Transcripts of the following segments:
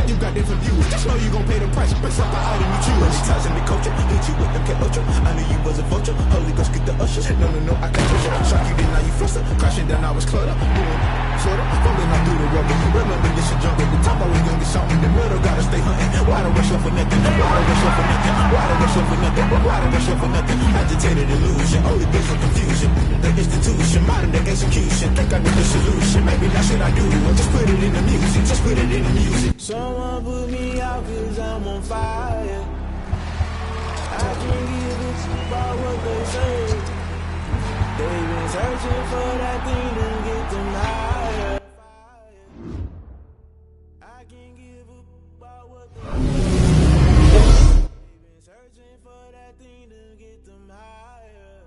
you got different views, just know you gon' pay the price. Press up the item you choose. Many times in the culture, hit you with them K-Ultra. I knew you was a vulture. Holy Ghost get the ushers. No, I can't touch you. Shock you, then now you fluster. Crashing down, I was clutter. Doing sorta, fumbling all through the rubber. Remember this shit jungle. The top I was young, something. The middle gotta stay hunting. Why the rush up for nothing? Why the rush up for nothing? Why the rush up for nothing? Why the rush up for nothing? Agitated illusion, only been for confusion. The institution, modern day execution. Think I know the solution. Maybe that's what I do. Or just put it in the music. Just put it in the music. Someone put me out 'cause I'm on fire. I can't give a fuck about what they say. They've been searching for that thing to get them higher. I can't give a fuck about what they say. They've been searching for that thing to get them higher.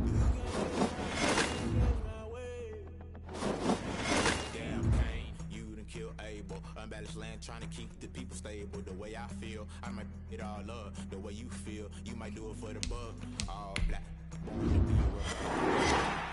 You can't catch my wave. Damn pain, you done kill Abel. Unbalanced land trying to keep the people stable. The way I feel, I might it all up. The way you feel, you might do it for the bug. All black, born to be a rebel.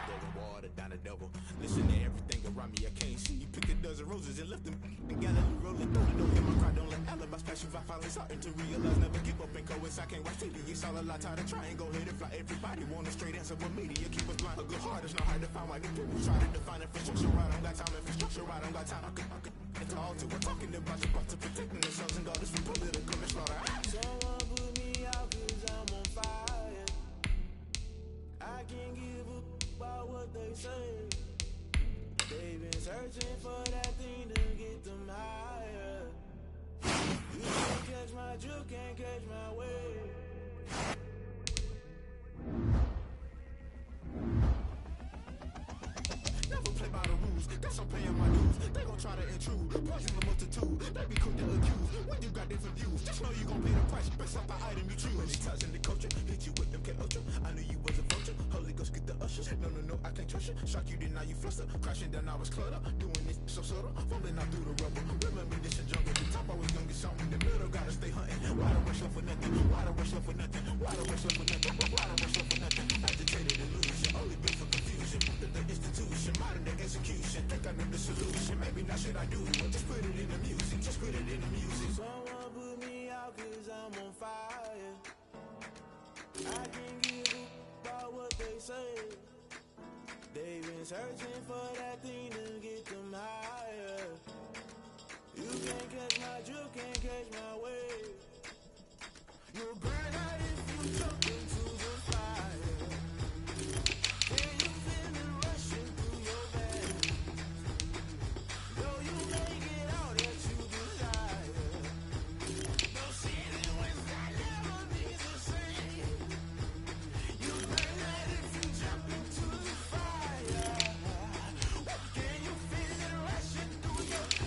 Throwing water down the devil. Listen to everything around me, I can't see. Pick a dozen roses and left them together. Rolling through the door, in my cry, don't let alibis pass you. I finally starting to realize, never give up and go. I can't watch TV, it's all a lot. Tired of trying, go ahead and fly. Everybody want a straight answer, but media keep us blind. A good heart is not hard to find. Why the people try to define infrastructure? I don't got time, infrastructure, I don't got time. I could it's all to we're talking about to protecting the sons and daughters from political slaughter. Someone put me out 'cause I'm on fire. I can't give a fuck about what they say. They've been searching for that thing to get them higher. You can't catch my drift, can't catch my wave. Never play by the rules, guess I'm paying my dues. They gon' try to intrude, poison the multitude. They be quick to accuse, when you got different views, just know you gon' pay the price. Best off the item you choose. Many times in the culture, hit you with them K-Ultra. I knew you was a vulture, Holy Ghost get the ushers. No, I can't trust you. Shock you, then now you fluster. Crashing down, I was clutter. Doing this so subtle, fumbling out through the rubble. Remember this shit jungle. The top I was young, something. The middle gotta stay hunting. Why the rush up for nothing? Why the rush up for nothing? Why the rush up for nothing? Why the rush up for nothing? Agitated illusion, only been for confusion. The institution, modern day execution. Think I know the solution. Maybe not shit I do. Or just put it in the music. Just put it in the music. Someone put me out 'cause I'm on fire. I can't give a fuck about what they say. They've been searching for that thing to get them higher. You can't catch my drift, can't catch my wave. You'll burn out if you jump into the fire. Can you feel it rushing through your veins? Though you make it out that you desire. No ceiling without never be the same. You burn out if you jump into the fire. Can you feel it rushing through your veins?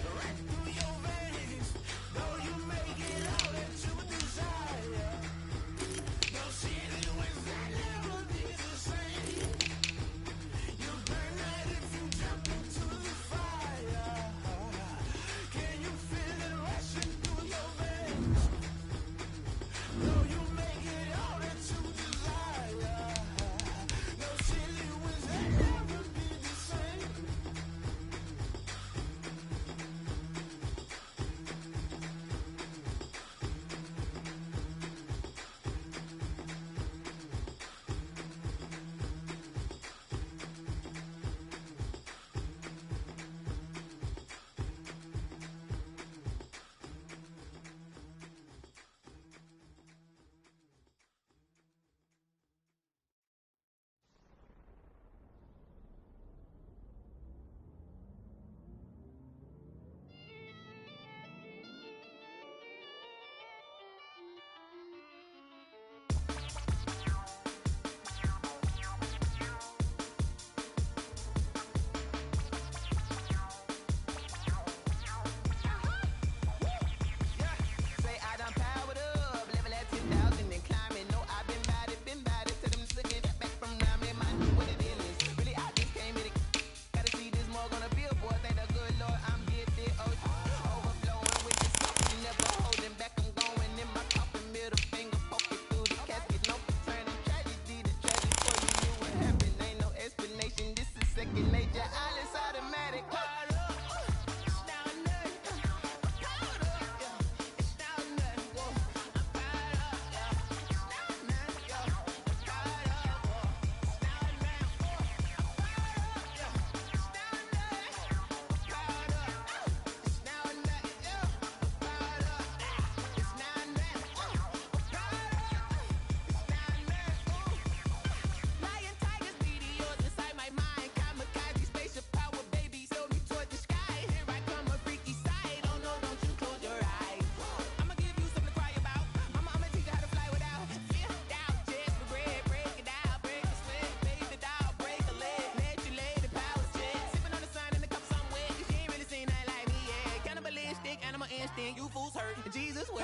understand you fools hurt. And Jesus will.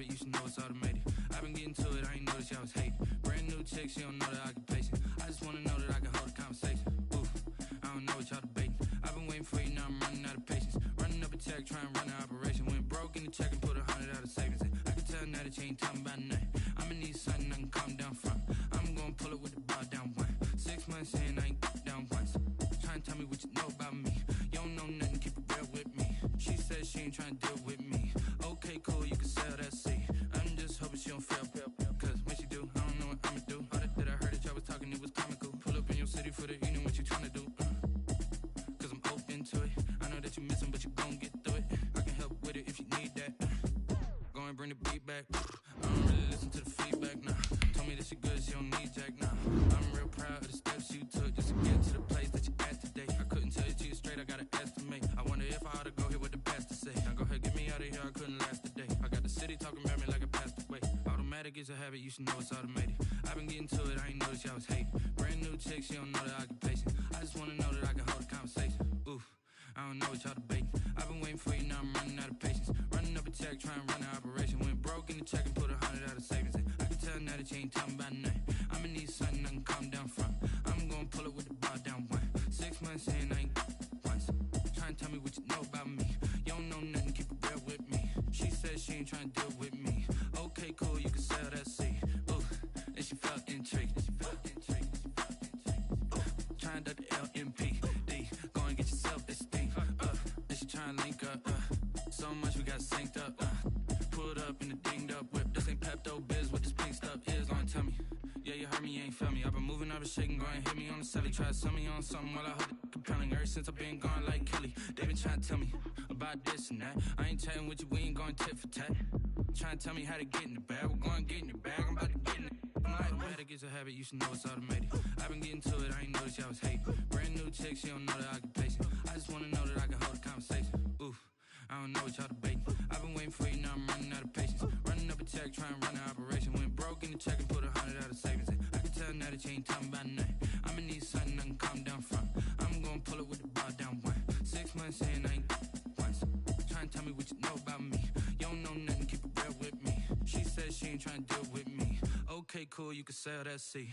You should know it's automated. I've been getting to it, I ain't noticed y'all was hating. Brand new chick, she don't know the occupation. I just wanna know that I can hold a conversation. Oof, I don't know what y'all debating. I've been waiting for you, now I'm running out of patience. Running up a check, trying to run an operation. Went broke in the check and put 100 out of savings in. I can tell now that you ain't talking about nothing. I'ma need something I can calm down from. I'm gonna pull it with the bar down one. 6 months in, I ain't down once. Trying to tell me what you know about me. You don't know nothing, keep it real with me. She said she ain't trying to deal with me. Okay, cool, you can sell that seat. I'm just hoping she don't fail, cause when she do, I don't know what I'ma do. All that I heard that y'all was talking, it was comical. Pull up in your city for the evening, what you trying to do? Cause I'm open to it. I know that you missing, but you gon' get through it. I can help with it if you need that. Go and bring the beat back. I don't really listen to the feedback, nah. Told me that she good, she don't need jack, nah. I'm real proud of the steps you took just to get to the place that you at today. I couldn't tell you to you straight, I gotta estimate. I wonder if I ought to go here with the pastor say. Now go ahead, get me out of here, I couldn't last a day. I got the city talking about me like I passed away. Automatic is a habit, you should know it's automated. I've been getting to it, I ain't noticed y'all was hating. Brand new chick, she don't know the occupation. I just wanna know that I can hold a conversation. Oof, I don't know what y'all debating. I've been waiting for you, now I'm running out of patience. Running up a check, trying to run an operation. Went broke in the check and put 100 out of savings in. I can tell now that you ain't talking about nothing. I'ma need something I can calm down from. I'm gonna pull it with the bar down one. 6 months in, I ain't once. Trying to tell me what you know about me. You don't know nothing, keep it real with me. She said she ain't trying to deal with me. Okay, cool, you can sell that seat. Ooh, and she felt intrigued. Trying to the LMPD. Go and get yourself esteem. And she trying to link up. So much we got synced up. Pulled up in the dinged up whip. This ain't Pepto Biz, what this pink stuff is. Go and tell me. Yeah, you heard me, you ain't felt me. I've been moving, I've been shaking, go and hit me on the celly. Try to sell me on something while I hold it compelling. Ever since I've been gone like Kelly, they been trying to tell me about this and that. I ain't chatting with you, we ain't going tit for tat. Trying to tell me how to get in the bag. We're going to get in the bag, I'm about to get in it. Automatic is a habit, you should know it's automated. I've been getting to it, I ain't noticed y'all was hating. Brand new chick, she don't know the occupation. I just wanna know that I can hold a conversation. Oof, I don't know what y'all debating. I've been waiting for you, now I'm running out of patience. Running up a check, trying to run an operation. Went broke in the check and put 100 out of savings in. I can tell now that you ain't talking about nothing. I'ma need something I can calm down from. I'm gonna pull it with the bar down one. 6 months in, I ain't once. Trying to tell me what you know about me. You don't know nothing, keep it real with me. She said she ain't trying to deal with me. Okay, cool, you can sell that seat.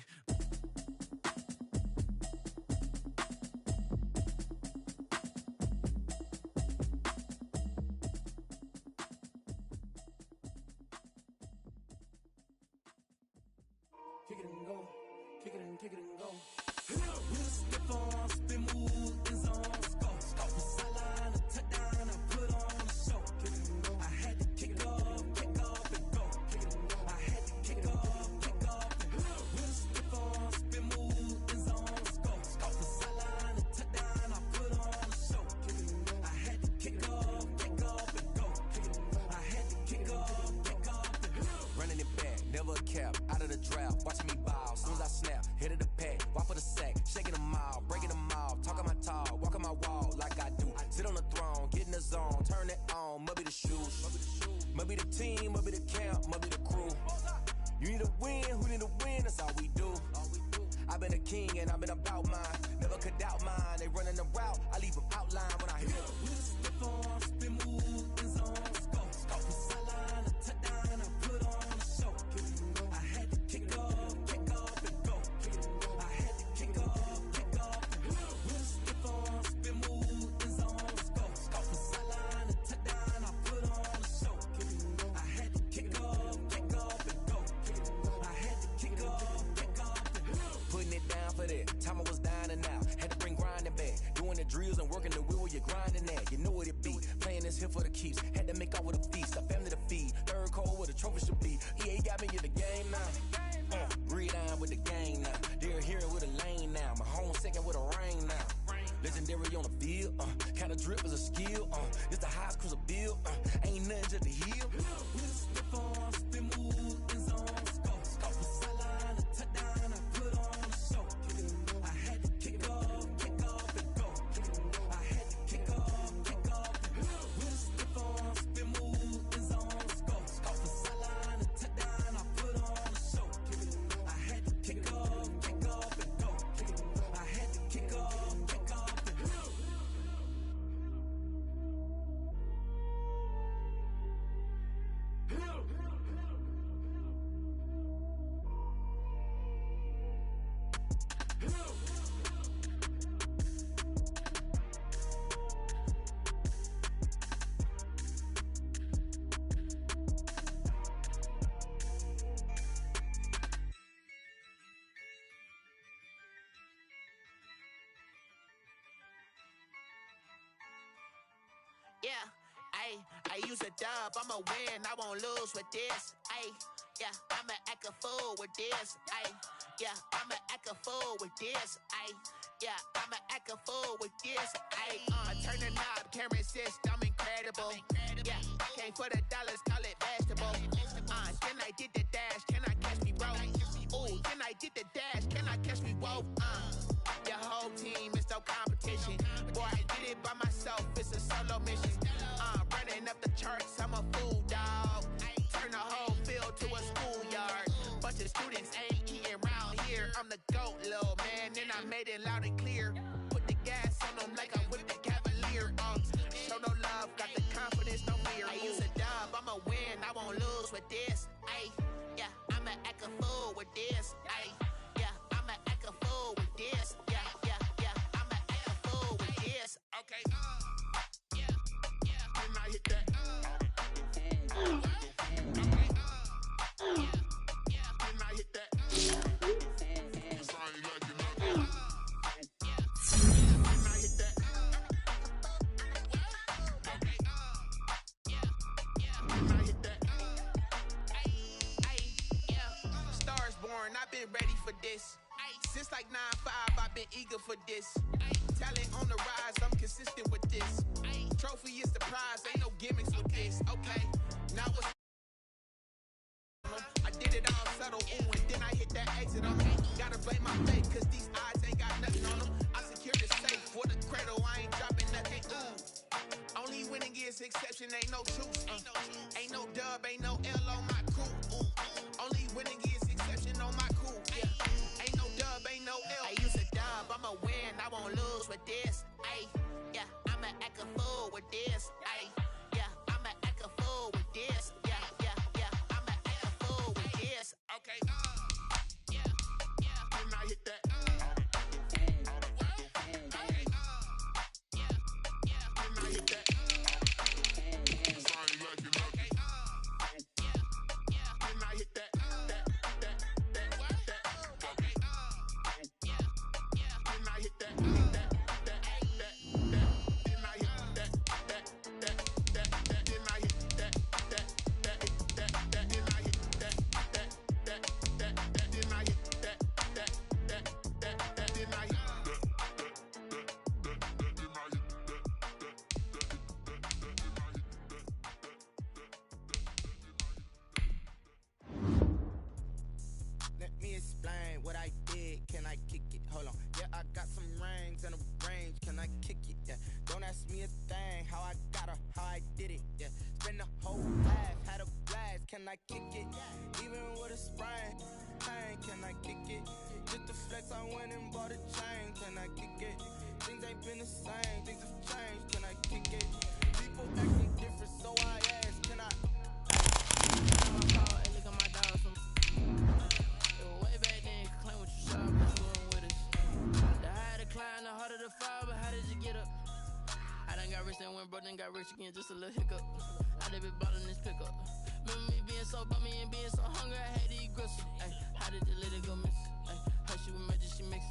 Kick it and go, kick it and go. We'll step on, spin, move, and zone. Go, from sideline to touchdown, I put on the show. Kick it and go. I had to kick off and go. Kick it and go. I had to kick off and go. We'll step on, spin, move, and zone. Go, from sideline to touchdown, I put on the show. Kick it and go. I had to kick off and go. Kick it and go. I had to kick off and go. Running it back, never a cap, out of the draft, watching me ball. Soon as I snap, hit of the pack, walk for the sack, shaking them all, breaking be the team, must be the camp, must be the crew. You need a win, who need a win, that's all we do. I've been a king and I've been about mine. Never could doubt mine. They running the route, I leave them outline when I hit them. With a slip on, spin move, and zone, scope. From sideline to touchdown, I put on a show. I had to kick off and go. I had to kick off and go. With a slip on, spin move, and zone, scope. From sideline to touchdown, I put on a show. I had to kick off and go. I had to kick off and go. Putting it down for that. Time I was dying and out. Had to bring grinding back. Doing the drills and working the wheel where you're grinding at. You know what it be. Playing this here for the keeps. Had to make out with a feast. A family to feed. Third cold where the trophy should be. EA got me in the game now. Read on with the game now. They're here with a lane now. My home second with a rain now. Legendary on the field. Kind of drip is a skill. This the highest cruiser bill. Ain't nothing just the heel. With a slip on, spin move, and zone, scope. From sideline to touchdown, I put on a show. I had to kick off and go. I had to kick off and go. With a slip on, spin move, and zone, scope. From sideline to touchdown, I put on a show. I had to kick off and go. I had to kick off and go. Yeah, I use a dub, I'ma win, I won't lose with this. Yeah, I'ma act a fool with this. Yeah, I'ma act a fool with this. Yeah, I'ma act a fool with this. Turn the knob, camera assist, I'm incredible. Yeah, came for the dollars, call it vegetable. Then I did the dash, can I catch me, bro? Ooh, then I did the dash, can I catch me, whoa? Your whole team is no competition. Boy, I did it by myself, it's a solo mission. Running up the charts, I'm a fool, dog. Turn the whole field to a schoolyard. Bunch of students ain't eating round here. I'm the GOAT, little man, and I made it loud and clear. Put the gas on them like I'm with the Cavalier. Show no love, got the confidence, no fear. I use a dub, I'ma win, I won't lose with this. Yeah, I'ma act a fool with this. Yeah, I'ma act a fool with this. Yeah, I'ma act a fool with this. Okay, can I hit that? Okay, can I hit that? Cause I ain't liking nothing. Can I hit that? Okay, can I hit that? Stars born, I've been ready for this. Since like 9-5, I've been eager for this. Talent on the rise, I'm consistent with this. Trophy is the prize, ain't no gimmicks with this. Okay, now what's I did it all subtle, ooh, and then I hit that exit on them. Gotta blame my fate, cause these odds ain't got nothing on them. I secured the safe for the cradle, I ain't dropping nothing, ooh. Only winning is exception, ain't no truth. Ain't no dub, ain't no L on my crew, ooh. Only winning is exception on my crew, yeah. Ain't no dub, ain't no L. I use a dub, I'ma win, I won't lose with this. Yeah, I'ma act a fool with this. Yeah, I'ma act a fool with this. Yeah, I'ma act a fool with this. Okay, can I hit that? Okay, can I hit that? Cause I ain't liking nothing. Can I hit that? Okay, can I hit that? Let me explain what I did. Can I kick it? Hold on. Yeah, I got some rings and a range. Can I kick it? Yeah. Don't ask me a thing. How I got her, how I did it. Yeah. Spend the whole life, had a can I kick it? Even with a sprain, pain, can I kick it? Just the flex, I went and bought a chain, can I kick it? Things ain't been the same, things have changed, can I kick it? People acting different, so I ask, can I? Look at my dogs from way back then, claim what you saw, but you weren't with us. The higher the climb, the harder the fall, but how did you get up? I done got rich and went broke, then got rich again, just a little hiccup. I done been ballin' this pickup. Remember me being so bummy and being so hungry, I had to eat gristle. Ay, how did the lady go miss? Ay, how she was magic, she mixed.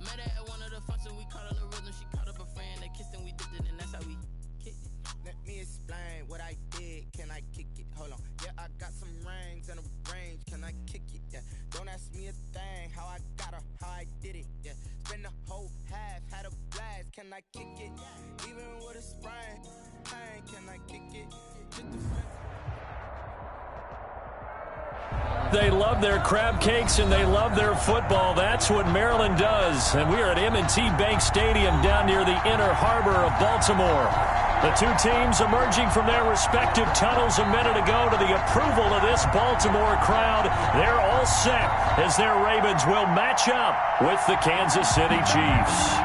Met her at one of the functions, we caught her the rhythm, she caught up a friend, they kissed and we dipped it, and that's how we kicked it. Let me explain what I did, can I kick it? Hold on, yeah, I got some rings and a range, can I kick it? Yeah, don't ask me a thing, how I got her, how I did it, yeah. Spend the whole half, had a blast, can I kick it? Even with a sprain, pain, can I kick it? Just the flex. They love their crab cakes and they love their football. That's what Maryland does. And we are at M&T Bank Stadium down near the inner harbor of Baltimore. The two teams emerging from their respective tunnels a minute ago to the approval of this Baltimore crowd. They're all set as their Ravens will match up with the Kansas City Chiefs.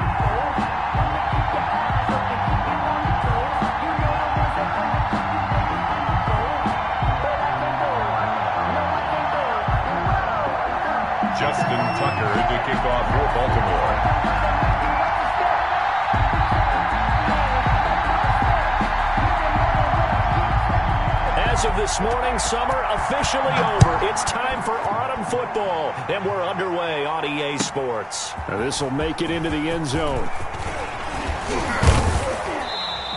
Justin Tucker to kick off for Baltimore. As of this morning, summer officially over. It's time for autumn football, and we're underway on EA Sports. This will make it into the end zone.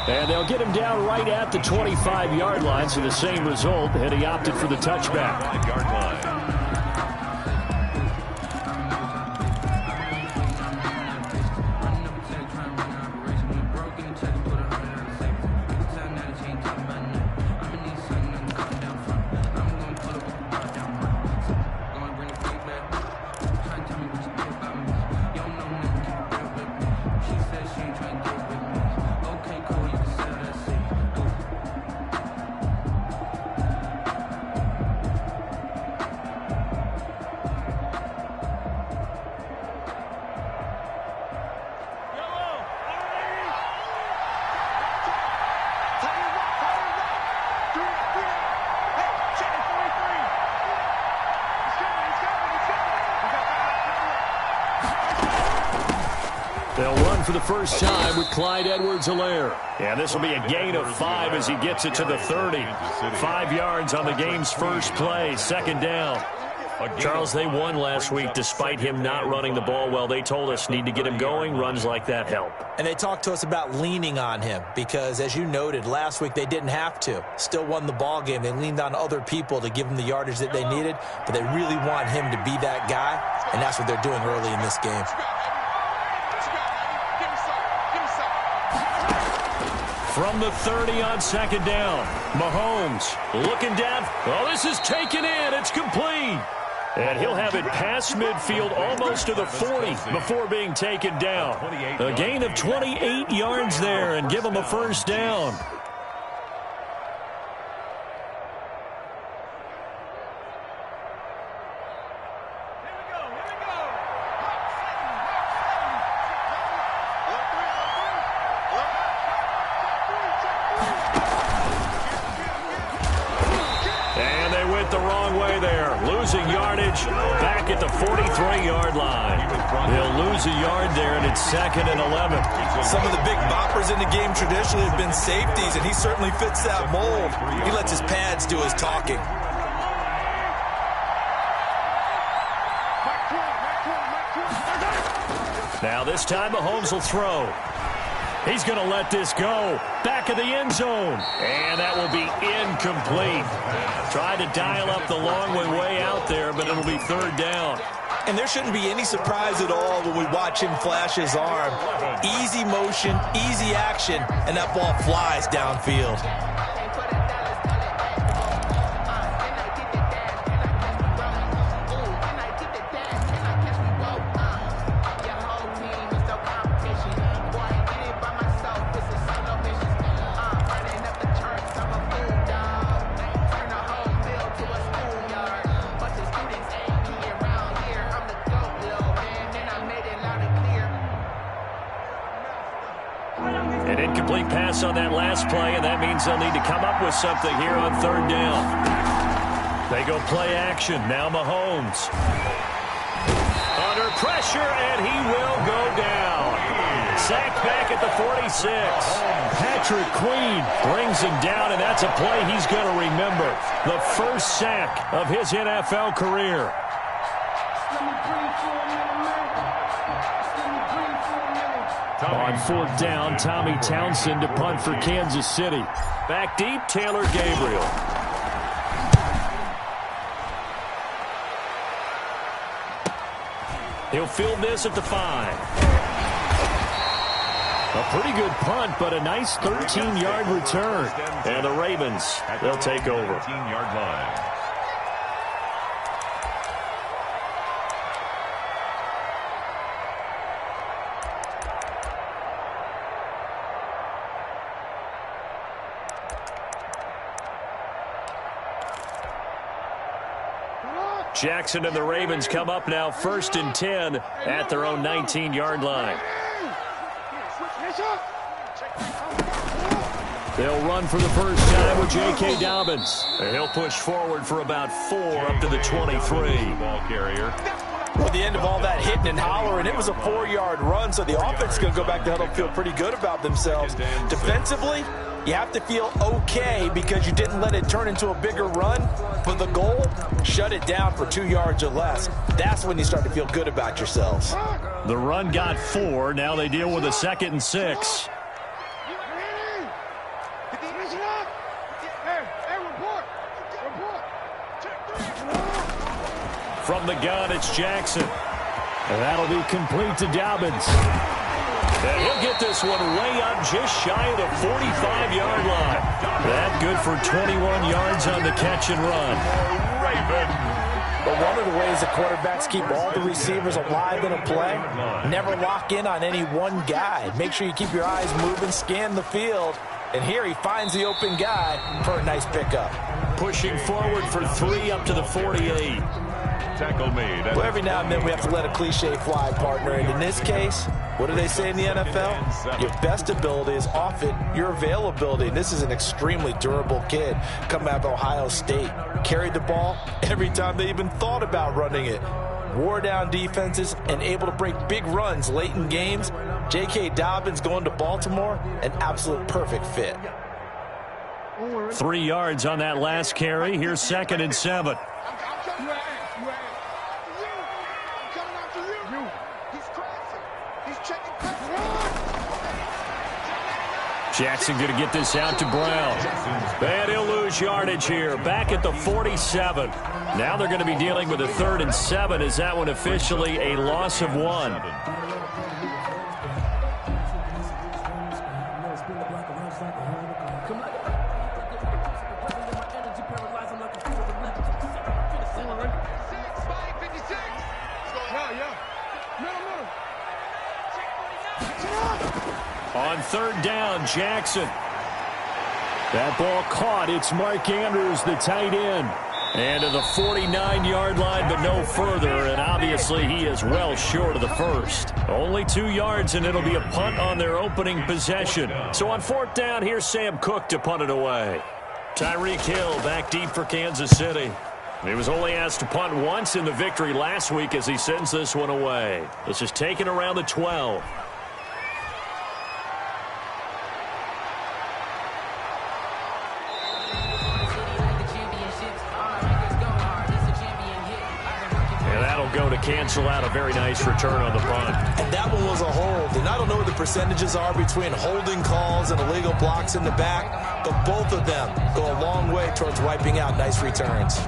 And they'll get him down right at the 25-yard line, so the same result, and he opted for the touchback. 5-yard line. They'll run for the first time with Clyde Edwards-Helaire. And this will be a gain of 5 as he gets it to the 30. 5 yards on the game's first play, second down. Charles, they won last week despite him not running the ball well. They told us need to get him going. Runs like that help. And they talked to us about leaning on him because, as you noted, last week they didn't have to. Still won the ball game. They leaned on other people to give them the yardage that they needed, but they really want him to be that guy, and that's what they're doing early in this game. From the 30 on second down, Mahomes looking down. Oh, this is taken in. It's complete. And he'll have it past midfield almost to the 40 before being taken down. A gain of 28 yards there and give him a first down. The wrong way there. Losing yardage back at the 43-yard line. They'll lose a yard there, and it's 2nd and 11. Some of the big boppers in the game traditionally have been safeties, and he certainly fits that mold. He lets his pads do his talking. Now this time Mahomes will throw. He's going to let this go. Back of the end zone. And that will be incomplete. Tried to dial up the long way out there, but it'll be third down. And there shouldn't be any surprise at all when we watch him flash his arm. Easy motion, easy action, and that ball flies downfield. An incomplete pass on that last play, and that means they'll need to come up with something here on third down. They go play action. Now Mahomes. Under pressure, and he will go down. Sacked back at the 46. Patrick Queen brings him down, and that's a play he's going to remember. The first sack of his NFL career. On fourth down, Tommy Townsend to punt for Kansas City. Back deep, Taylor Gabriel. He'll field this at the 5. A pretty good punt, but a nice 13-yard return. And the Ravens, they'll take over. 13-yard line. Jackson and the Ravens come up now 1st and 10 at their own 19-yard line. They'll run for the first time with J.K. Dobbins. And he'll push forward for about 4 up to the 23. Ball carrier. At the end of all that hitting and hollering, it was a 4-yard run, so the offense is going to go back to huddle and feel pretty good about themselves. Defensively, you have to feel okay because you didn't let it turn into a bigger run. But the goal, shut it down for 2 yards or less. That's when you start to feel good about yourselves. The run got 4. Now they deal with a 2nd and 6. From the gun, it's Jackson. And that'll be complete to Dobbins. And he'll get this one way up just shy of the 45-yard line. That good for 21 yards on the catch and run. But one of the ways the quarterbacks keep all the receivers alive in a play, never lock in on any one guy. Make sure you keep your eyes moving, scan the field. And here he finds the open guy for a nice pickup. Pushing forward for 3 up to the 48. Tackle made. Well, every now and then we have to let a cliche fly, partner. And in this case, what do they say in the NFL? Your best ability is often your availability. And this is an extremely durable kid coming out of Ohio State. Carried the ball every time they even thought about running it. Wore down defenses and able to break big runs late in games. J.K. Dobbins going to Baltimore, an absolute perfect fit. 3 yards on that last carry. Here's 2nd and 7. Jackson going to get this out to Brown. And he'll lose yardage here. Back at the 47. Now they're going to be dealing with a 3rd and 7. Is that one officially a loss of 1? On 3rd down, Jackson. That ball caught. It's Mark Andrews, the tight end. And to the 49-yard line, but no further. And obviously he is well short of the first. Only 2 yards, and it'll be a punt on their opening possession. So on 4th down, here's Sam Cook to punt it away. Tyreek Hill back deep for Kansas City. He was only asked to punt once in the victory last week as he sends this one away. This is taken around the 12. Go to cancel out a very nice return on the punt. And that one was a hold. And I don't know what the percentages are between holding calls and illegal blocks in the back, but both of them go a long way towards wiping out nice returns.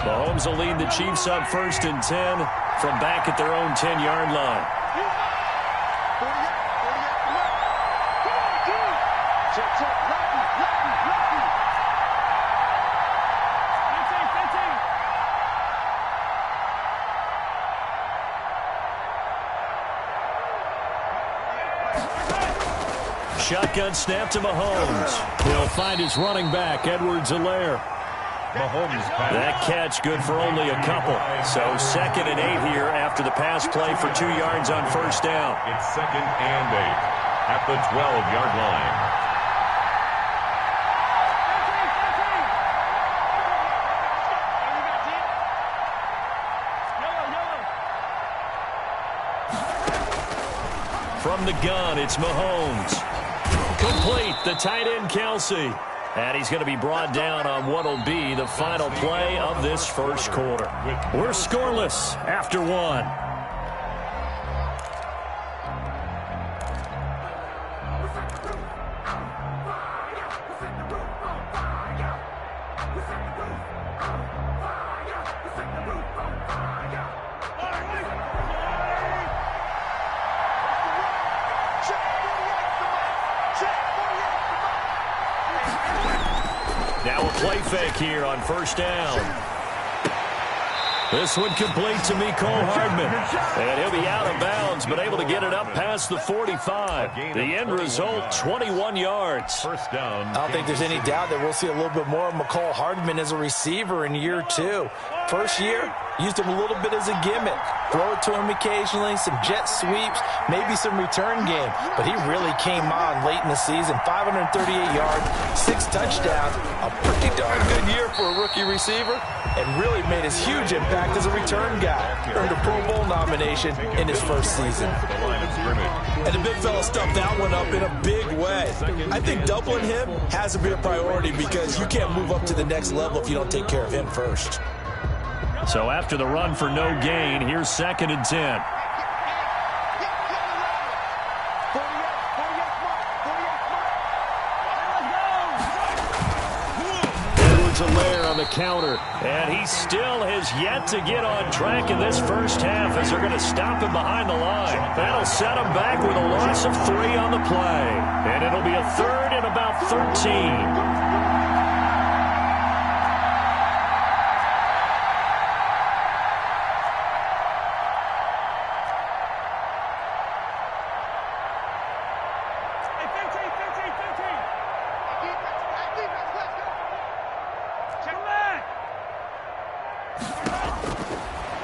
Mahomes will lead the Chiefs up 1st and 10 from back at their own 10-yard line. Shotgun snap to Mahomes. He'll find his running back, Edwards-Helaire. Mahomes pass. That catch good for only a couple. So 2nd and 8 here after the pass play for 2 yards on first down. It's 2nd and 8 at the 12-yard line. From the gun, it's Mahomes. Complete, the tight end, Kelsey. And he's going to be brought down on what will be the final play of this first quarter. We're scoreless after 1. Now a play fake here on first down. This one complete to Mecole Hardman. And he'll be out of bounds, but able to get it up past the 45. The end result, 21 yards. First down. I don't think there's any doubt that we'll see a little bit more of Mecole Hardman as a receiver in year 2. First year, used him a little bit as a gimmick. Throw it to him occasionally, some jet sweeps, maybe some return game. But he really came on late in the season. 538 yards, 6 touchdowns. A pretty darn good year for a rookie receiver. And really made his huge impact as a return guy. Earned a Pro Bowl nomination in his first season. And the big fella stuffed that one up in a big way. I think doubling him has to be a priority because you can't move up to the next level if you don't take care of him first. So after the run for no gain, here's 2nd and 10. Alaire on the counter, and he still has yet to get on track in this first half as they're going to stop him behind the line. That'll set him back with a loss of 3 on the play, and it'll be a 3rd and about 13.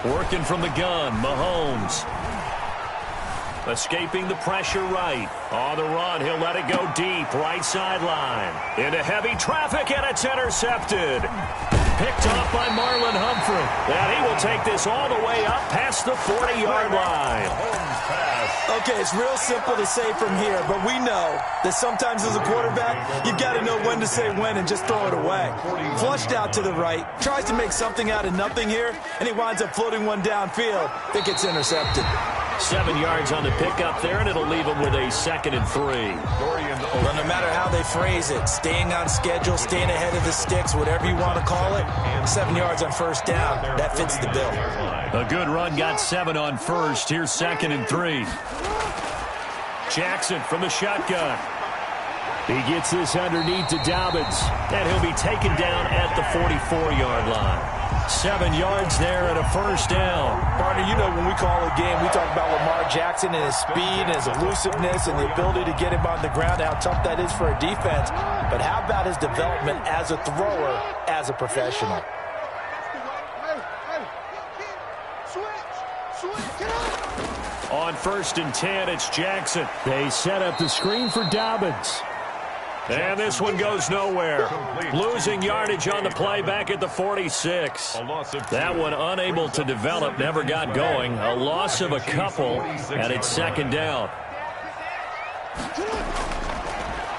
Working from the gun, Mahomes. Escaping the pressure right. On the run, he'll let it go deep, right sideline. Into heavy traffic, and it's intercepted. Picked off by Marlon Humphrey. And he will take this all the way up past the 40-yard line. Okay, it's real simple to say from here, but we know that sometimes as a quarterback, you've got to know when to say when and just throw it away. Flushed out to the right, tries to make something out of nothing here, and he winds up floating one downfield that gets intercepted. 7 yards on the pickup there, and it'll leave him with a 2nd and 3. Well, no matter how they phrase it, staying on schedule, staying ahead of the sticks, whatever you want to call it, 7 yards on first down, that fits the bill. A good run got 7 on first. Here's 2nd and 3. Jackson from the shotgun. He gets this underneath to Dobbins, and he'll be taken down at the 44-yard line. 7 yards there and a first down. Partner, you know when we call a game, we talk about Lamar Jackson and his speed and his elusiveness and the ability to get him on the ground, how tough that is for a defense. But how about his development as a thrower, as a professional? On 1st and 10, it's Jackson. They set up the screen for Dobbins. And this one goes nowhere. Losing yardage on the play back at the 46. That one unable to develop, never got going. A loss of a couple, and it's 2nd down.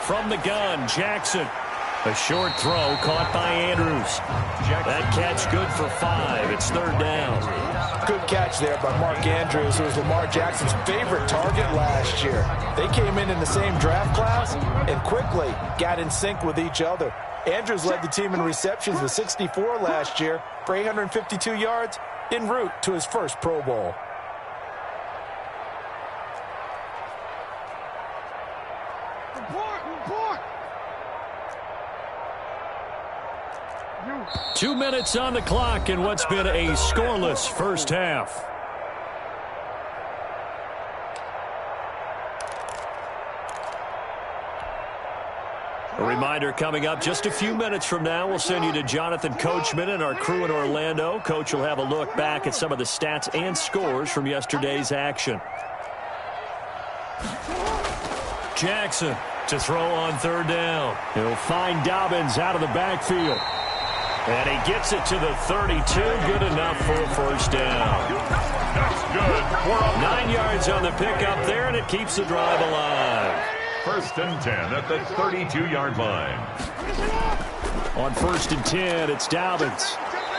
From the gun, Jackson. A short throw caught by Andrews. That catch good for 5. It's 3rd down. Good catch there by Mark Andrews, who was Lamar Jackson's favorite target last year. They came in the same draft class and quickly got in sync with each other. Andrews led the team in receptions with 64 last year for 852 yards en route to his first Pro Bowl. Report! 2 minutes on the clock in what's been a scoreless first half. A reminder coming up just a few minutes from now, we'll send you to Jonathan Coachman and our crew in Orlando. Coach will have a look back at some of the stats and scores from yesterday's action. Jackson to throw on third down. He'll find Dobbins out of the backfield. And he gets it to the 32. Good enough for a first down. That's good. 9 yards on the pickup there, and it keeps the drive alive. 1st and 10 at the 32-yard line. On 1st and 10, it's Dobbins.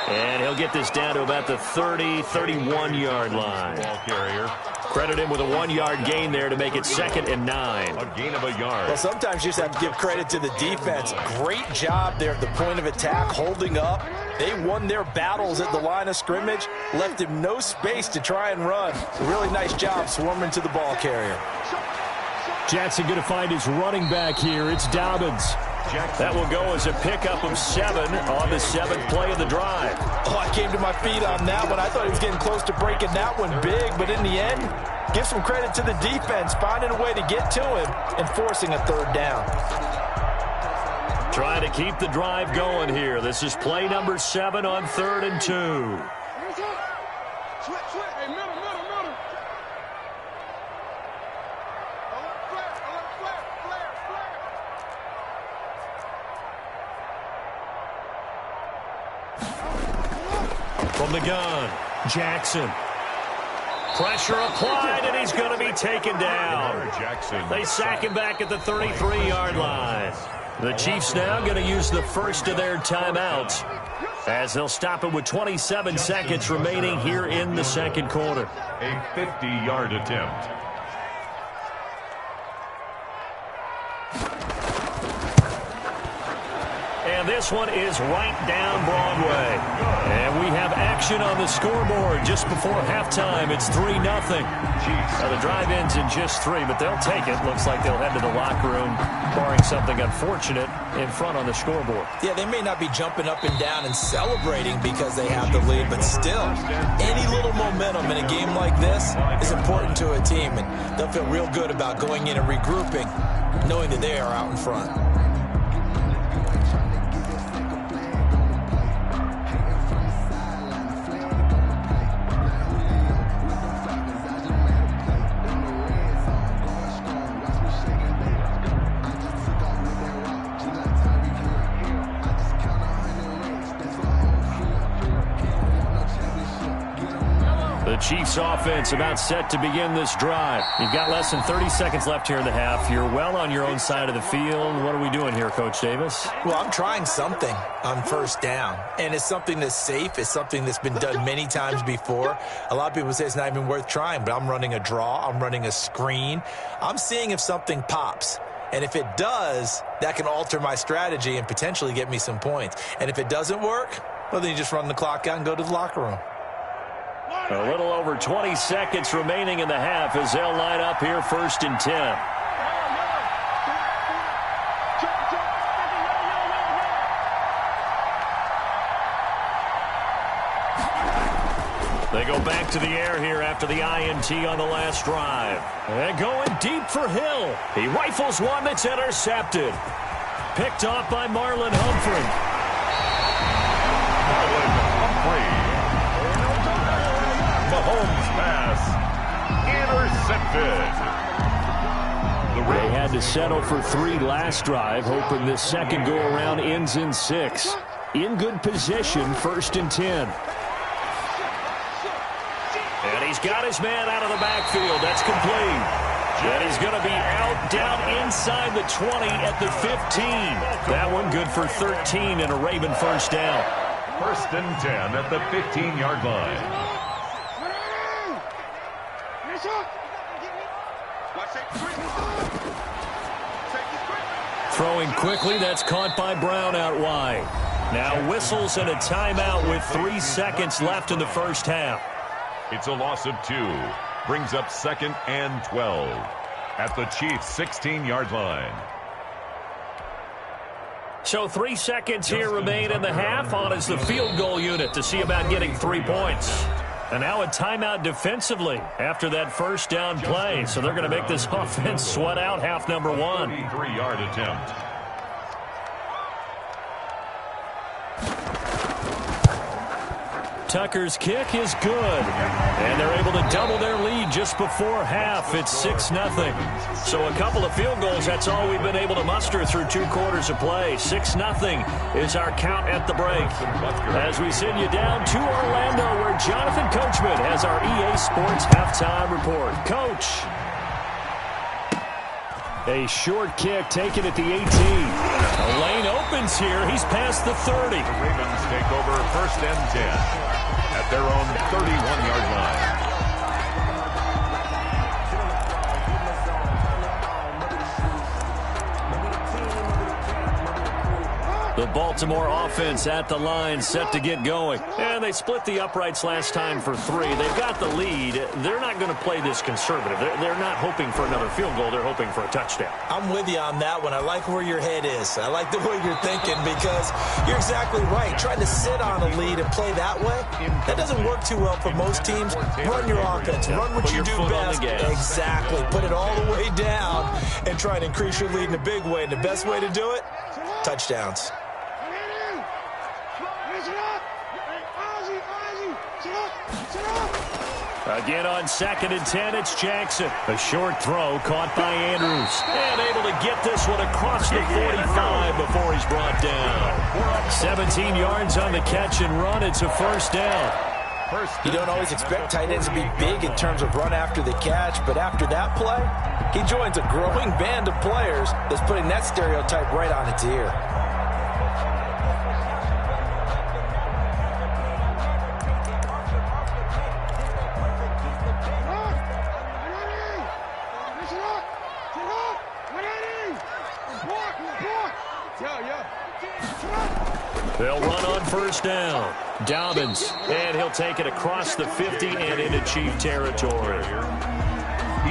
And he'll get this down to about the 30, 31-yard line. Ball carrier. Credit him with a 1-yard gain there to make it 2nd and 9. A gain of a yard. Well, sometimes you just have to give credit to the defense. Great job there at the point of attack, holding up. They won their battles at the line of scrimmage, left him no space to try and run. A really nice job swarming to the ball carrier. Jackson going to find his running back here. It's Dobbins. That will go as a pickup of 7 on the 7th play of the drive. Oh, I came to my feet on that one. I thought he was getting close to breaking that one big, but in the end, give some credit to the defense, finding a way to get to him and forcing a third down. Trying to keep the drive going here. This is play number 7 on 3rd and 2. From the gun, Jackson. Pressure applied, and he's going to be taken down. They sack him back at the 33-yard line. The Chiefs now going to use the first of their timeouts as they'll stop it with 27 seconds remaining here in the second quarter. A 50-yard attempt. And this one is right down Broadway. And we have action on the scoreboard just before halftime. It's 3-0. Now the drive ends in just 3, but they'll take it. Looks like they'll head to the locker room, barring something unfortunate in front on the scoreboard. Yeah, they may not be jumping up and down and celebrating because they have the lead, but still, any little momentum in a game like this is important to a team, and they'll feel real good about going in and regrouping, knowing that they are out in front. Chiefs offense about set to begin this drive. You've got less than 30 seconds left here in the half. You're well on your own side of the field. What are we doing here, Coach Davis? Well, I'm trying something on first down, and it's something that's safe. It's something that's been done many times before. A lot of people say it's not even worth trying, but I'm running a draw. I'm running a screen. I'm seeing if something pops. And if it does, that can alter my strategy and potentially get me some points. And if it doesn't work, well, then you just run the clock out and go to the locker room. A little over 20 seconds remaining in the half as they'll line up here 1st and 10. They go back to the air here after the INT on the last drive. And going deep for Hill. He rifles one that's intercepted. Picked off by Marlon Humphrey. Mahomes pass intercepted. They had to settle for 3 last drive, hoping this second go-around ends in 6. In good position, 1st and 10. And he's got his man out of the backfield. That's complete. And he's going to be out down inside the 20 at the 15. That one good for 13 and a Raven first down. 1st and 10 at the 15-yard line. Throwing quickly, that's caught by Brown out wide. Now whistles and a timeout with 3 seconds left in the first half. It's a loss of 2. Brings up 2nd and 12 at the Chiefs' 16-yard line. So 3 seconds here remain in the half. On is the field goal unit to see about getting 3 points. And now a timeout defensively after that first down play. So they're going to make this offense sweat out half number 1. 33-yard attempt. Tucker's kick is good. And they're able to double their lead just before half. It's 6-0. So a couple of field goals, that's all we've been able to muster through 2 quarters of play. 6-0 is our count at the break. As we send you down to Orlando, where Jonathan Coachman has our EA Sports halftime report. Coach. A short kick taken at the 18. The lane opens here. He's past the 30. The Ravens take over 1st and 10 at their own 31-yard line. The Baltimore offense at the line, set to get going. And they split the uprights last time for 3. They've got the lead. They're not going to play this conservative. They're not hoping for another field goal. They're hoping for a touchdown. I'm with you on that one. I like where your head is. I like the way you're thinking, because you're exactly right. Trying to sit on a lead and play that way, that doesn't work too well for most teams. Run your offense. Run what you do best. Exactly. Put it all the way down and try and increase your lead in a big way. And the best way to do it, touchdowns. Again on 2nd and 10, it's Jackson. A short throw caught by Andrews. And able to get this one across the 45 before he's brought down. 17 yards on the catch and run. It's a 1st down. You don't always expect tight ends to be big in terms of run after the catch, but after that play, he joins a growing band of players that's putting that stereotype right on its ear. They'll run on 1st down. Dobbins, and he'll take it across the 50 and into Chief territory.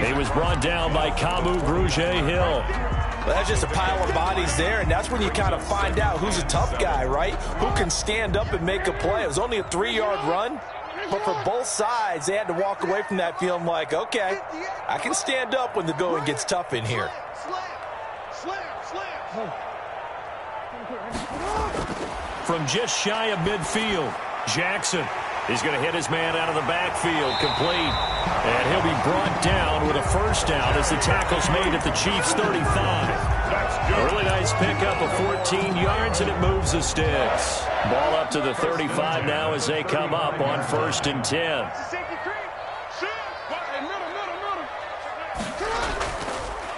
He was brought down by Kamu Grugier-Hill. Well, that's just a pile of bodies there, and that's when you kind of find out who's a tough guy, right? Who can stand up and make a play. It was only a 3-yard run, but for both sides, they had to walk away from that feeling like, okay, I can stand up when the going gets tough in here. From just shy of midfield, Jackson is going to hit his man out of the backfield, complete. And he'll be brought down with a 1st down as the tackle's made at the Chiefs' 35. A really nice pickup of 14 yards, and it moves the sticks. Ball up to the 35 now as they come up on 1st and 10.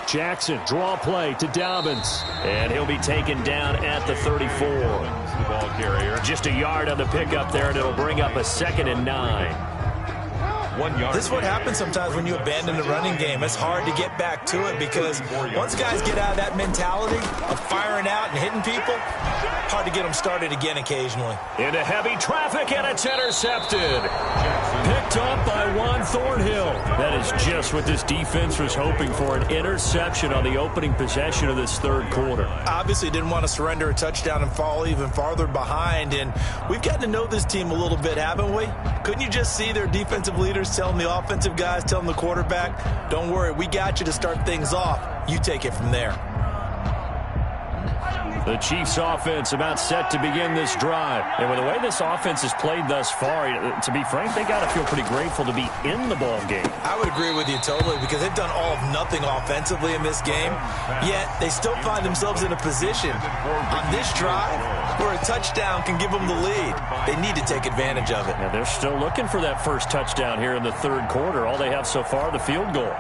Jackson, draw play to Dobbins. And he'll be taken down at the 34. The ball carrier. Just a yard on the pickup there, and it'll bring up a 2nd and 9. 1 yard. This is what happens sometimes when you abandon the running game. It's hard to get back to it, because once guys get out of that mentality of firing out and hitting people, hard to get them started again occasionally. Into heavy traffic, and it's intercepted. Picked up by Juan Thornhill. That is just what this defense was hoping for, an interception on the opening possession of this 3rd quarter. Obviously didn't want to surrender a touchdown and fall even farther behind, and we've gotten to know this team a little bit, haven't we? Couldn't you just see their defensive leaders telling the offensive guys, telling the quarterback, don't worry, we got you to start things off. You take it from there. The Chiefs offense about set to begin this drive. And with the way this offense has played thus far, to be frank, they got to feel pretty grateful to be in the ball game. I would agree with you totally, because they've done all of nothing offensively in this game, yet they still find themselves in a position on this drive where a touchdown can give them the lead. They need to take advantage of it. Now they're still looking for that 1st touchdown here in the 3rd quarter. All they have so far, the field goal.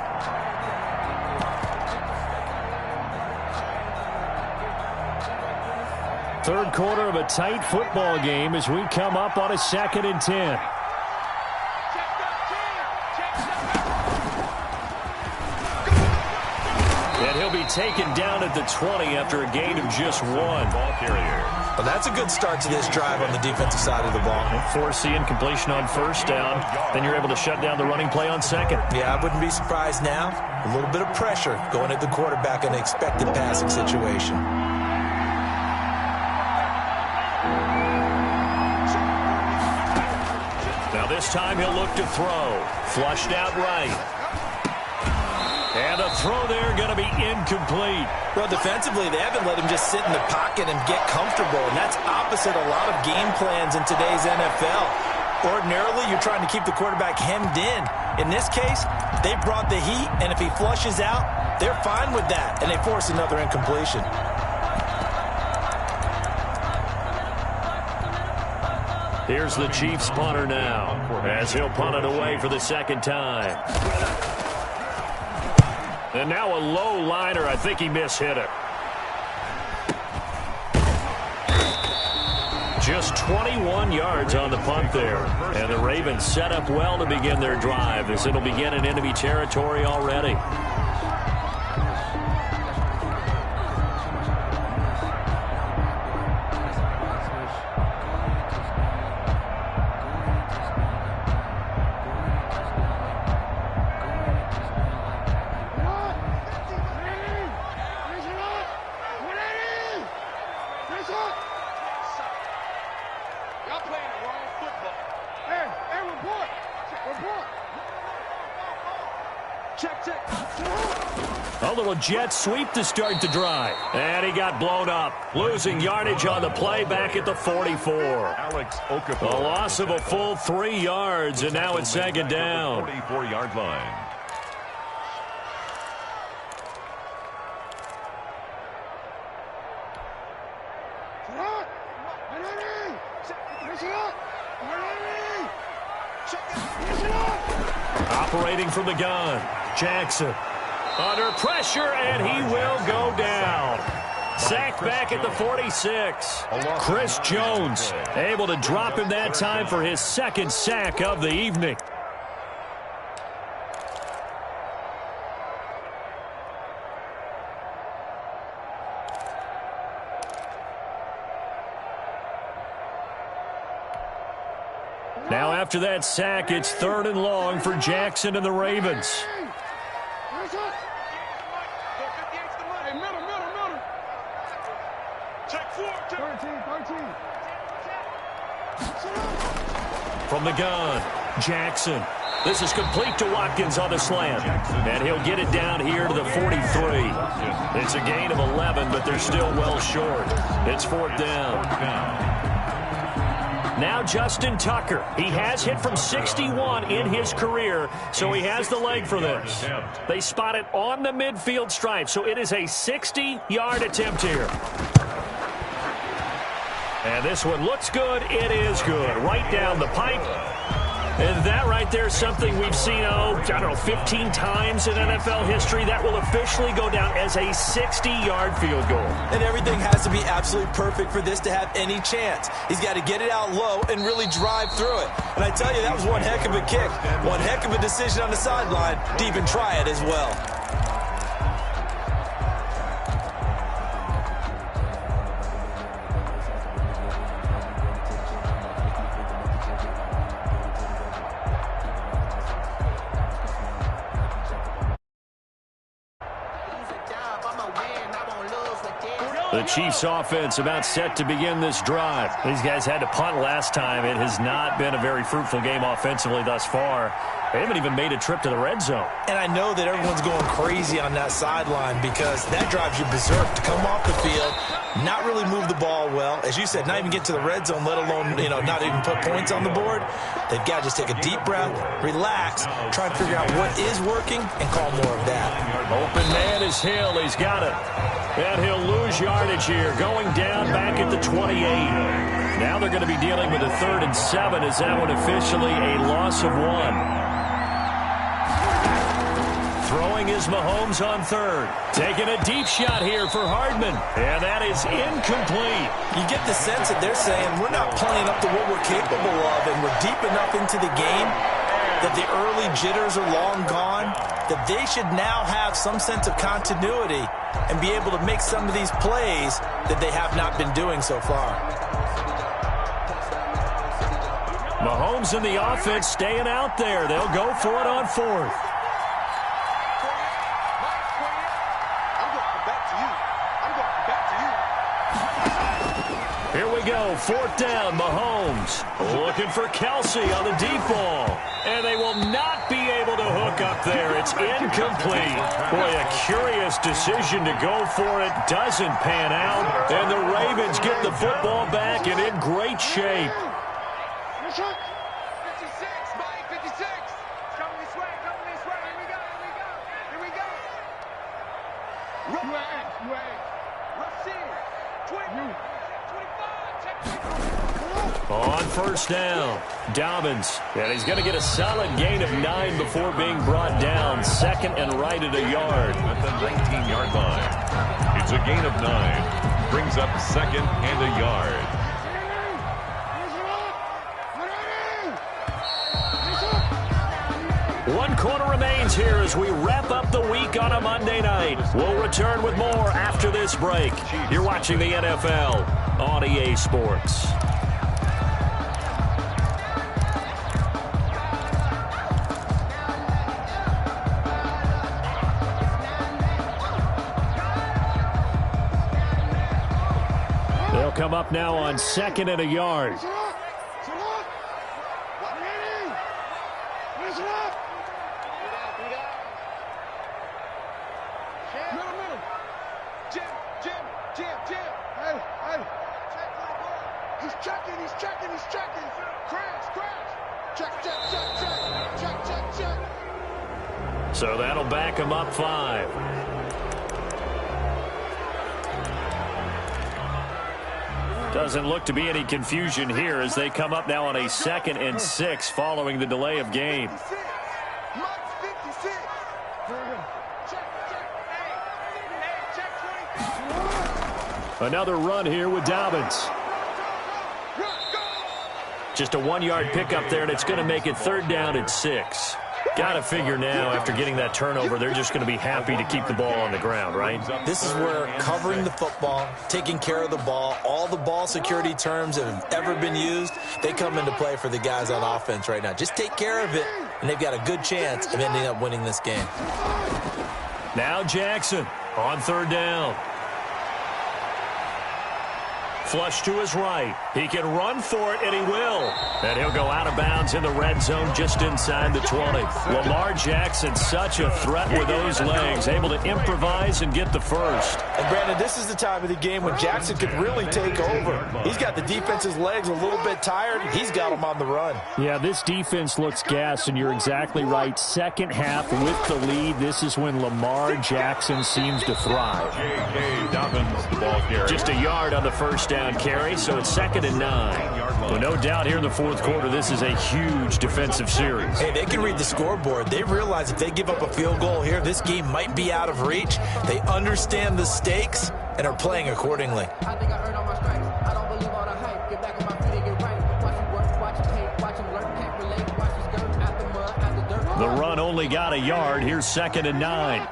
Third quarter of a tight football game as we come up on a 2nd and 10. And he'll be taken down at the 20 after a gain of just 1. Ball carrier. Well, that's a good start to this drive on the defensive side of the ball. Forcing completion on 1st down. Then you're able to shut down the running play on 2nd. Yeah, I wouldn't be surprised now. A little bit of pressure going at the quarterback in an expected passing situation. Now this time he'll look to throw. Flushed out right. And the throw there going to be incomplete. Well, defensively, they haven't let him just sit in the pocket and get comfortable, and that's opposite a lot of game plans in today's NFL. Ordinarily, you're trying to keep the quarterback hemmed in. In this case, they brought the heat, and if he flushes out, they're fine with that, and they force another incompletion. Here's the Chiefs punter now, as he'll punt it away for the second time. And now a low liner. I think he mishit it. Just 21 yards on the punt there. And the Ravens set up well to begin their drive, as it'll begin in enemy territory already. A little jet sweep to start the drive. And he got blown up. Losing yardage on the play back at the 44. A loss of a full 3 yards, and now it's second down. 44-yard line. Operating from the gun, Jackson. Under pressure, and he will go down. Sacked back at the 46. Chris Jones able to drop him that time for his second sack of the evening. Now after that sack, it's 3rd and long for Jackson and the Ravens. From the gun, Jackson. This is complete to Watkins on the slant. And he'll get it down here to the 43. It's a gain of 11, but they're still well short. It's 4th down. Now Justin Tucker. He has hit from 61 in his career, so he has the leg for this. They spot it on the midfield stripe, so it is a 60-yard attempt here. And this one looks good. It is good. Right down the pipe. And that right there is something we've seen, I don't know, 15 times in NFL history. That will officially go down as a 60-yard field goal. And everything has to be absolutely perfect for this to have any chance. He's got to get it out low and really drive through it. And I tell you, that was one heck of a kick. One heck of a decision on the sideline to even try it as well. The Chiefs offense about set to begin this drive. These guys had to punt last time. It has not been a very fruitful game offensively thus far. They haven't even made a trip to the red zone. And I know that everyone's going crazy on that sideline because that drives you berserk to come off the field, not really move the ball well. As you said, not even get to the red zone, let alone, not even put points on the board. They've got to just take a deep breath, relax, try and figure out what is working, and call more of that. Open man is Hill. He's got it. And he'll lose yardage here, going down back at the 28. Now they're going to be dealing with a 3rd and 7. Is that one officially a loss of 1? Throwing is Mahomes on 3rd. Taking a deep shot here for Hardman. And that is incomplete. You get the sense that they're saying we're not playing up to what we're capable of, and we're deep enough into the game that the early jitters are long gone, that they should now have some sense of continuity and be able to make some of these plays that they have not been doing so far. Mahomes and the offense staying out there. They'll go for it on 4th. Here we go. go. 4th down, Mahomes. Looking for Kelsey on the deep ball. And they will not be able to hook up there. It's incomplete. Boy, a curious decision to go for it. Doesn't pan out. And the Ravens get the football back and in great shape. 56, Mike, 56. It's coming this way, Here we go. On 1st down, Dobbins. And he's going to get a solid gain of 9 before being brought down. 2nd and right at a yard. At the 19-yard line. It's a gain of 9. Brings up 2nd and a yard. One quarter remains here as we wrap up the week on a Monday night. We'll return with more after this break. You're watching the NFL on EA Sports. They'll come up now on 2nd and a yard. So that'll back him up 5. Doesn't look to be any confusion here as they come up now on a 2nd and 6 following the delay of game. Another run here with Dobbins. Just a 1-yard pickup there, and it's going to make it 3rd down and 6. Got to figure now, after getting that turnover, they're just going to be happy to keep the ball on the ground, right? This is where covering the football, taking care of the ball, all the ball security terms that have ever been used, they come into play for the guys on offense right now. Just take care of it, and they've got a good chance of ending up winning this game. Now Jackson on 3rd down. Flush to his right. He can run for it, and he will. And he'll go out of bounds in the red zone just inside the 20. Lamar Jackson, such a threat with those legs, able to improvise and get the first. And, Brandon, this is the time of the game when Jackson could really take over. He's got the defense's legs a little bit tired. He's got them on the run. Yeah, this defense looks gassed, and you're exactly right. 2nd half with the lead, this is when Lamar Jackson seems to thrive. Dobbins, the ball carrier. Just a yard on the 1st down carry, so it's 2nd and 9. Well, no doubt here in the 4th quarter, this is a huge defensive series. Hey, they can read the scoreboard. They realize if they give up a field goal here, this game might be out of reach. They understand the stakes and are playing accordingly. I think I earned all my stripes. I don't believe all the hype. Get back on my feet and get right. Watch him work, watch him hate, watch him learn, can't relate. Watch his skirt out the mud, out the dirt. The run only got a yard. Here's 2nd and 9.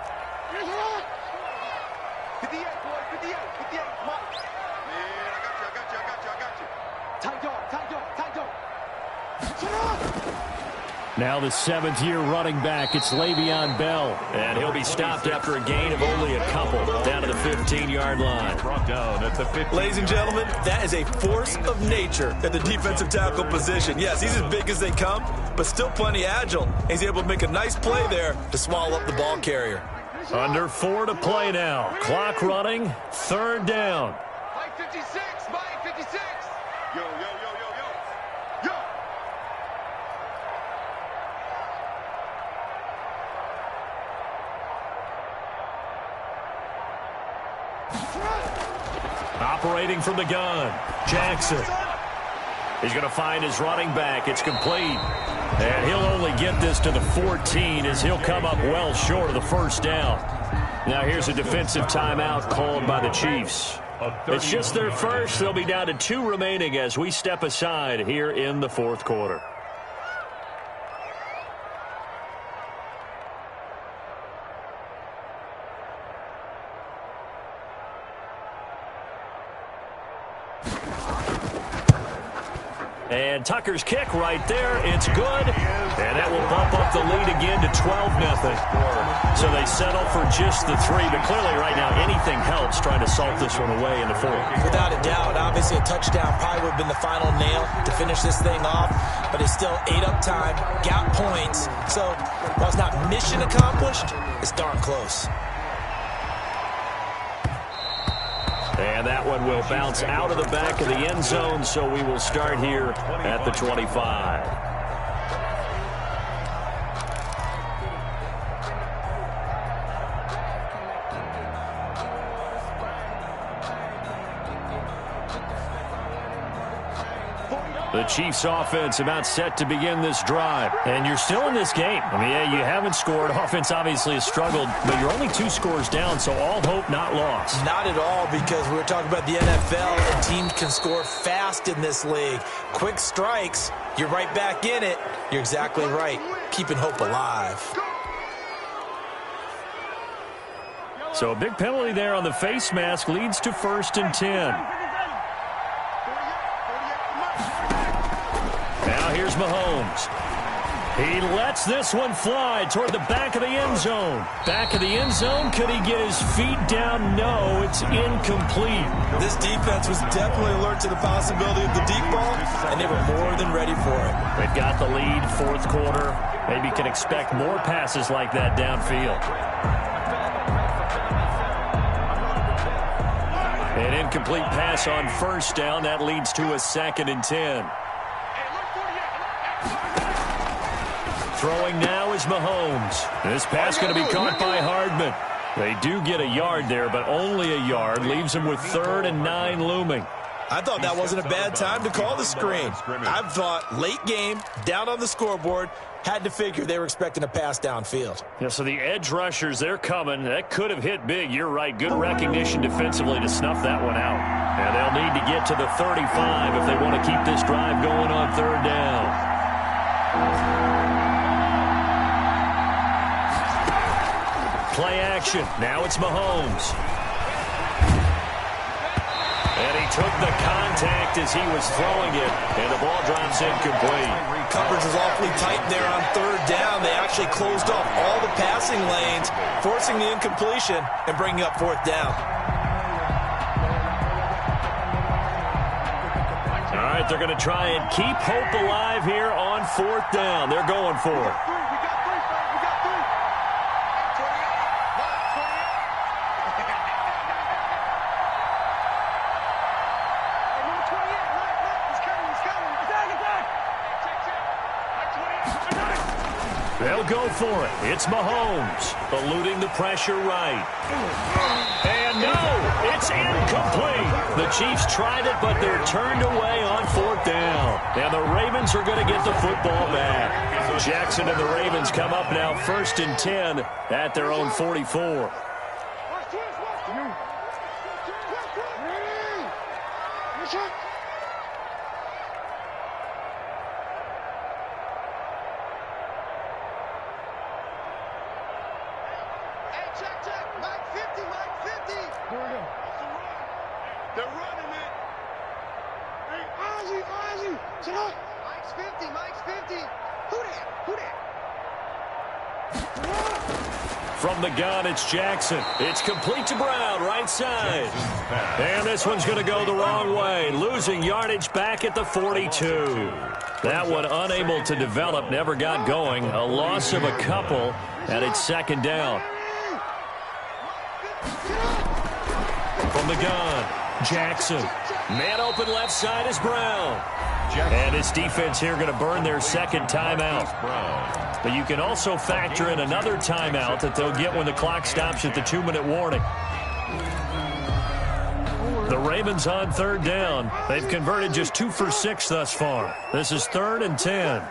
Now the 7th-year running back, it's Le'Veon Bell. And he'll be stopped after a gain of only a couple down to the 15-yard line. Brought down at the 15. Ladies and gentlemen, that is a force of nature at the defensive tackle position. Yes, he's as big as they come, but still plenty agile. He's able to make a nice play there to swallow up the ball carrier. Under 4 to play now. Clock running, 3rd down. Mike 56, Mike 56. Yo, yo, yo, yo, yo. Yo. Operating from the gun, Jackson. He's going to find his running back. It's complete. And he'll only get this to the 14 as he'll come up well short of the 1st down. Now here's a defensive timeout called by the Chiefs. It's just their first. They'll be down to 2 remaining as we step aside here in the 4th quarter. And Tucker's kick right there. It's good. And that will bump up the lead again to 12-0. So they settle for just the 3. But clearly right now anything helps trying to salt this one away in the 4th. Without a doubt, obviously a touchdown probably would have been the final nail to finish this thing off. But it's still ate up time, got points. So while it's not mission accomplished, it's darn close. And that one will bounce out of the back of the end zone, so we will start here at the 25. The Chiefs offense about set to begin this drive. And you're still in this game. I mean, yeah, you haven't scored. Offense obviously has struggled, but you're only 2 scores down, so all hope not lost. Not at all, because we were talking about the NFL, and teams can score fast in this league. Quick strikes, you're right back in it. You're exactly right. Keeping hope alive. So a big penalty there on the face mask leads to 1st and 10. Now here's Mahomes. He lets this one fly toward the back of the end zone. Back of the end zone. Could he get his feet down? No, it's incomplete. This defense was definitely alert to the possibility of the deep ball, and they were more than ready for it. They've got the lead, 4th quarter. Maybe can expect more passes like that downfield. An incomplete pass on 1st down. That leads to a 2nd and 10. Throwing now is Mahomes. This pass going to be caught by Hardman. They do get a yard there, but only a yard. Leaves them with 3rd and 9 looming. I thought that wasn't a bad time to call the screen. I thought late game, down on the scoreboard, had to figure they were expecting a pass downfield. Yeah, so the edge rushers, they're coming. That could have hit big. You're right. Good recognition defensively to snuff that one out. And they'll need to get to the 35 if they want to keep this drive going on 3rd down. Play action. Now it's Mahomes. And he took the contact as he was throwing it, and the ball drops incomplete. Coverage was awfully tight there on 3rd down. They actually closed off all the passing lanes, forcing the incompletion and bringing up 4th down. All right, they're going to try and keep hope alive here on 4th down. They're going for it. They'll go for it. It's Mahomes, eluding the pressure right. And no, it's incomplete. The Chiefs tried it, but they're turned away on 4th down. And the Ravens are going to get the football back. Jackson and the Ravens come up now 1st and 10 at their own 44. From the gun, it's Jackson. It's complete to Brown, right side. And this one's going to go the wrong way, losing yardage back at the 42. That one unable to develop, never got going. A loss of a couple, and it's 2nd down. From the gun, Jackson. Man open left side is Brown. And his defense here going to burn their 2nd timeout. But you can also factor in another timeout that they'll get when the clock stops at the 2-minute warning. The Ravens on 3rd down. They've converted just 2 for 6 thus far. This is 3rd and 10.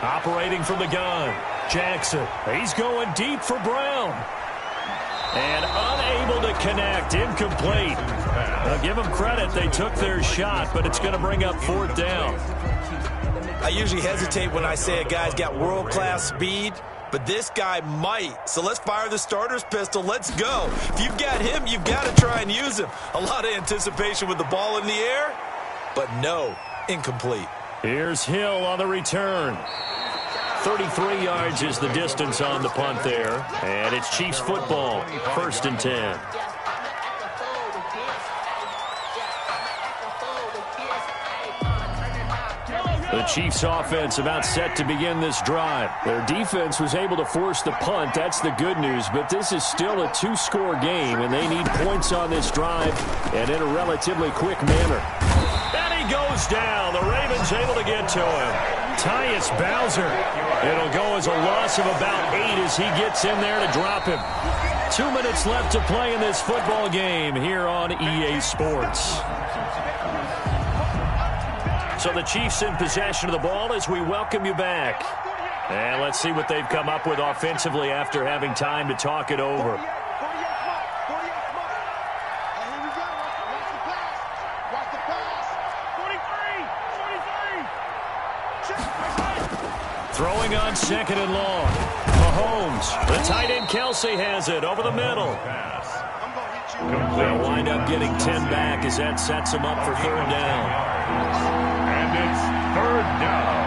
Operating from the gun, Jackson. He's going deep for Brown. And unable to to connect. Incomplete. Now, give them credit. They took their shot, but it's going to bring up 4th down. I usually hesitate when I say a guy's got world-class speed, but this guy might. So let's fire the starter's pistol. Let's go. If you've got him, you've got to try and use him. A lot of anticipation with the ball in the air, but no, incomplete. Here's Hill on the return. 33 yards is the distance on the punt there. And it's Chiefs football, 1st and 10. The Chiefs offense about set to begin this drive. Their defense was able to force the punt. That's the good news. But this is still a 2-score game, and they need points on this drive and in a relatively quick manner. And he goes down. The Ravens able to get to him. Tyus Bowser. It'll go as a loss of about 8 as he gets in there to drop him. 2 minutes left to play in this football game here on EA Sports. So the Chiefs in possession of the ball as we welcome you back. And let's see what they've come up with offensively after having time to talk it over. Throwing on 2nd and long. Mahomes. The tight end Kelsey has it over the middle. They'll wind up getting 10 back as that sets them up for 3rd down. And it's 3rd down.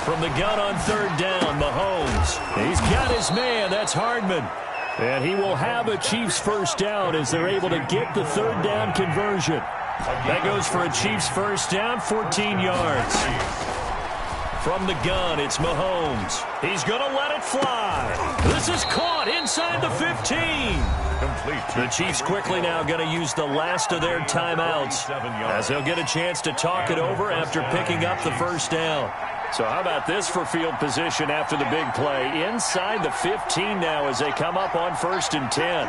From the gun on 3rd down, Mahomes. He's got his man. That's Hardman. And he will have a Chiefs 1st down as they're able to get the 3rd down conversion. That goes for a Chiefs 1st down, 14 yards. From the gun, it's Mahomes. He's going to let it fly. This is caught inside the 15. The Chiefs quickly now going to use the last of their timeouts as they'll get a chance to talk it over after picking up the 1st down. So how about this for field position after the big play? Inside the 15 now as they come up on 1st and 10.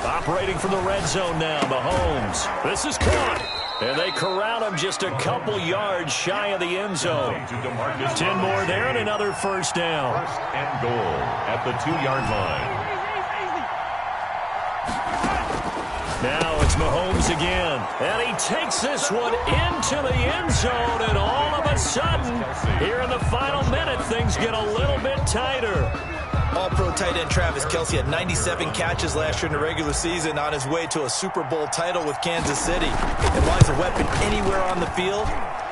Operating from the red zone now, Mahomes. This is caught. And they corral him just a couple yards shy of the end zone. 10 more there and another 1st down. 1st and goal at the 2-yard line. Now it's Mahomes again. And he takes this one into the end zone. And all of a sudden, here in the final minute, things get a little bit tighter. All-pro tight end Travis Kelce had 97 catches last year in the regular season on his way to a Super Bowl title with Kansas City. And while he's a weapon anywhere on the field,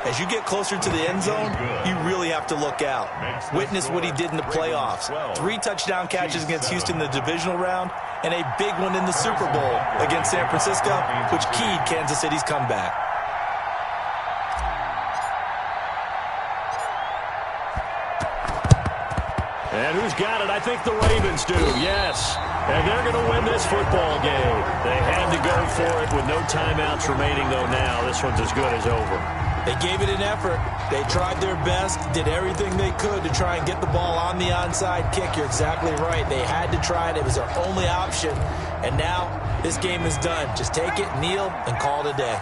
as you get closer to the end zone, you really have to look out. Witness what he did in the playoffs. 3 touchdown catches against Houston in the divisional round, and a big one in the Super Bowl against San Francisco, which keyed Kansas City's comeback. And who's got it? I think the Ravens do, yes. And they're going to win this football game. They had to go for it with no timeouts remaining, though, now. This one's as good as over. They gave it an effort. They tried their best, did everything they could to try and get the ball on the onside kick. You're exactly right. They had to try it. It was their only option. And now this game is done. Just take it, kneel, and call it a day.